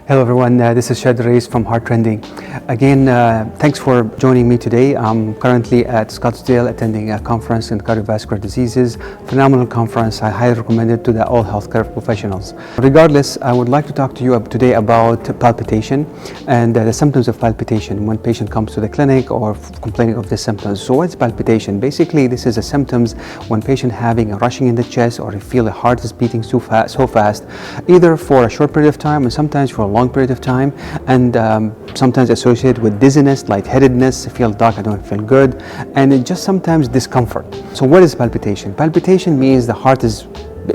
Hello everyone, this is Shad Reis from Heart Trending. Again, thanks for joining me today. I'm currently at Scottsdale attending a conference in cardiovascular diseases. Phenomenal conference. I highly recommend it to all healthcare professionals. Regardless, I would like to talk to you today about palpitation and the symptoms of palpitation when patient comes to the clinic or complaining of the symptoms. So what's palpitation? Basically, this is the symptoms when patient having a rushing in the chest or you feel the heart is beating so fast, either for a short period of time and sometimes for a long period of time, and sometimes associated with dizziness, lightheadedness, feel dark, I don't feel good, and it just sometimes discomfort. So what is palpitation? Palpitation means the heart is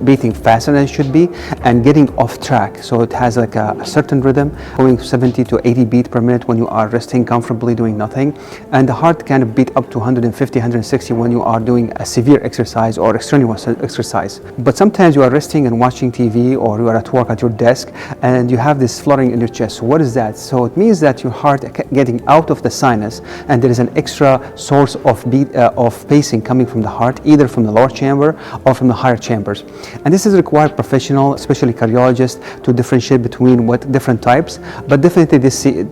beating faster than it should be and getting off track. So it has like a certain rhythm going 70 to 80 beats per minute when you are resting comfortably doing nothing, and the heart kind of beat up to 150, 160 when you are doing a severe exercise or extraneous exercise. But sometimes you are resting and watching TV, or you are at work at your desk and you have this fluttering in your chest. So what is that? So it means that your heart getting out of the sinus and there is an extra source of pacing coming from the heart, either from the lower chamber or from the higher chambers. And this is required professional, especially cardiologists, to differentiate between what different types, but definitely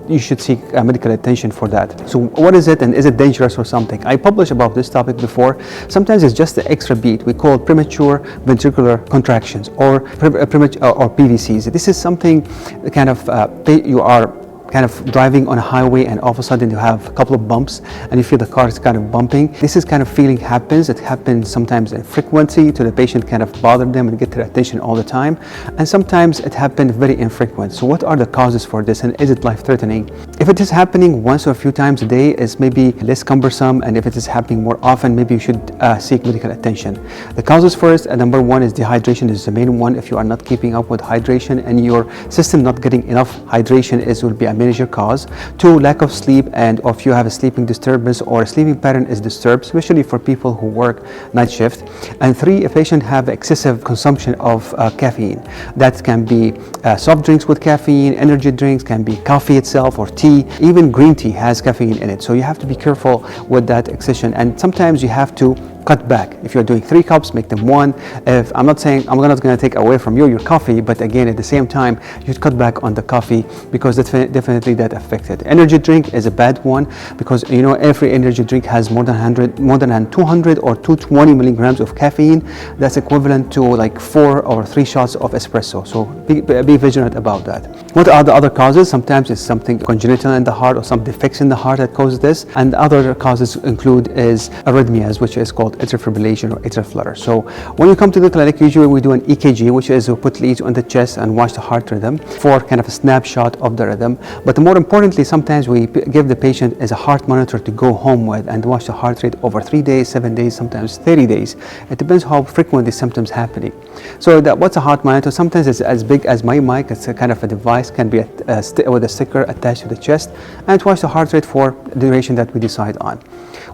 you should seek medical attention for that. So what is it, and is it dangerous or something? I published about this topic before. Sometimes it's just the extra beat. We call premature ventricular contractions or PVCs. This is something kind of you are kind of driving on a highway and all of a sudden you have a couple of bumps and you feel the car is kind of bumping. This is kind of feeling happens. It happens sometimes in frequency to the patient, kind of bother them and get their attention all the time. And sometimes it happens very infrequent. So what are the causes for this, and is it life-threatening? If it is happening once or a few times a day, it's maybe less cumbersome, and if it is happening more often, maybe you should seek medical attention. The causes first, number one is dehydration is the main one. If you are not keeping up with hydration and your system not getting enough hydration, will be a major cause. Two, lack of sleep, and if you have a sleeping disturbance or a sleeping pattern is disturbed, especially for people who work night shift. And three, a patient have excessive consumption of caffeine. That can be soft drinks with caffeine, energy drinks, can be coffee itself or tea. Even green tea has caffeine in it. So you have to be careful with that excession, and sometimes you have to cut back. If you're doing 3 cups, make them 1. If I'm not saying I'm not going to take away from your coffee, but again at the same time you cut back on the coffee, because definitely that affected. Energy drink is a bad one, because you know every energy drink has more than 200 or 220 milligrams of caffeine. That's equivalent to like 4 or 3 shots of espresso. So be vigilant about that. What are the other causes? Sometimes it's something congenital in the heart or some defects in the heart that causes this, and other causes include is arrhythmias, which is called atrial fibrillation or atrial flutter. So when you come to the clinic, usually we do an EKG, which is we put leads on the chest and watch the heart rhythm for kind of a snapshot of the rhythm. But more importantly, sometimes we give the patient as a heart monitor to go home with and watch the heart rate over 3 days, 7 days, sometimes 30 days. It depends how frequent the symptoms happening. So what's a heart monitor? Sometimes it's as big as my mic. It's a kind of a device, can be with a sticker attached to the chest, and watch the heart rate for the duration that we decide on.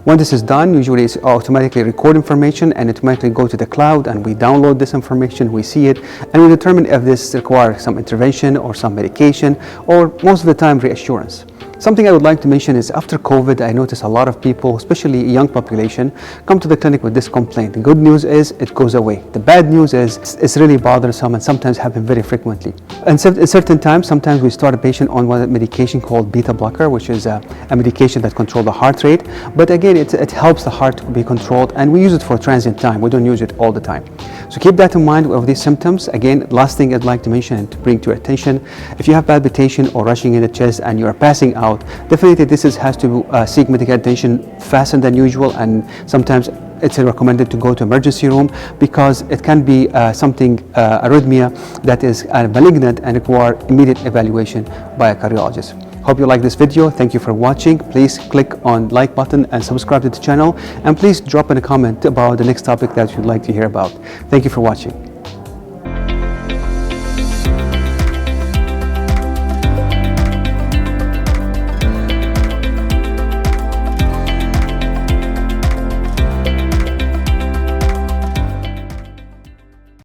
When this is done, usually it's automatically record information and automatically go to the cloud, and we download this information, we see it, and we determine if this requires some intervention or some medication, or most of the time reassurance. Something I would like to mention is after COVID, I notice a lot of people, especially young population, come to the clinic with this complaint. The good news is it goes away. The bad news is it's really bothersome and sometimes happen very frequently. And at certain times, sometimes we start a patient on one medication called beta blocker, which is a medication that controls the heart rate. But again, it helps the heart to be controlled, and we use it for transient time. We don't use it all the time. So keep that in mind of these symptoms. Again, last thing I'd like to mention and to bring to your attention, if you have palpitation or rushing in the chest and you are passing out, definitely this has to seek medical attention faster than usual, and sometimes it's recommended to go to emergency room, because it can be something arrhythmia that is malignant and require immediate evaluation by a cardiologist. Hope you like this video. Thank you for watching. Please click on like button and subscribe to the channel, and please drop in a comment about the next topic that you'd like to hear about. Thank you for watching.